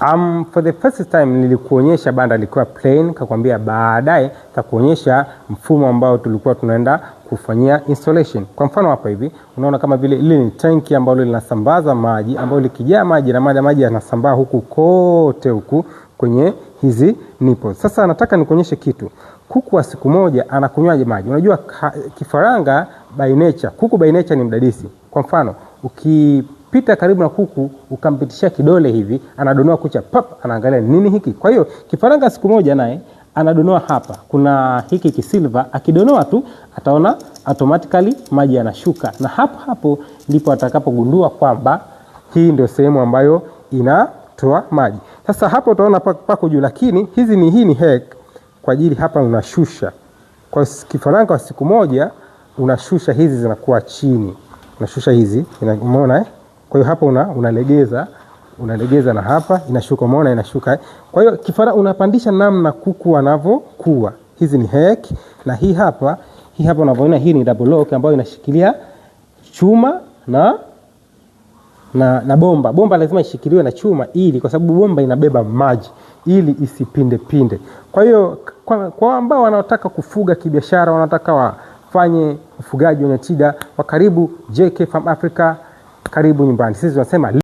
For the first time nilikuonyesha banda lilikuwa plain, kakwambia baadaye takuonyesha mfumo ambao tulikuwa tunaenda kufanyia installation. Kwa mfano hapa hivi unaona kama vile ile ni tanki ambalo linasambaza maji, ambalo likijaa maji na maji yanasambaa huku kote huku kwenye hizi nipples. Sasa nataka nikuonyeshe kitu. Kuku wa siku moja anakunywaje maji? Unajua kifaranga by nature, kuku by nature ni mdadisi. Kwa mfano ukipita karibu na kuku ukampitisha kidole hivi, anadonoa kucha pap, anaangalia nini hiki. Kwa hiyo kifaranga siku moja naye anadonoa hapa. Kuna hiki kisilver, akidonoa tu ataona automatically maji yanashuka, na hapo ndipo atakapogundua kwamba hii ndio sehemu ambayo inatoa maji. Sasa hapo utaona pako juu, lakini hii ni egg kwa ajili hapa unashusha. Kwa kifaranga wa siku moja unashusha hizi zinakuwa chini. Unashusha hizi, umeona Kwa hiyo hapa unalegeza na hapa inashuka, umeona inashuka. Kwa hiyo kifaranga unapandisha namna kuku wanavyokuwa. Hizi ni egg, na hii hapa unavyoona hii ni double lock ambayo inashikilia chuma na bomba. Bomba lazima ishikiliwe na chuma ili, kwa sababu bomba inabeba maji ili isipinde pinde. Kwa hiyo kwa ambao wanataka kufuga kibiashara, wanataka wafanye ufugaji wenye tija, wa karibu JK Farm Africa, karibu nyumbani. Sisi tunasema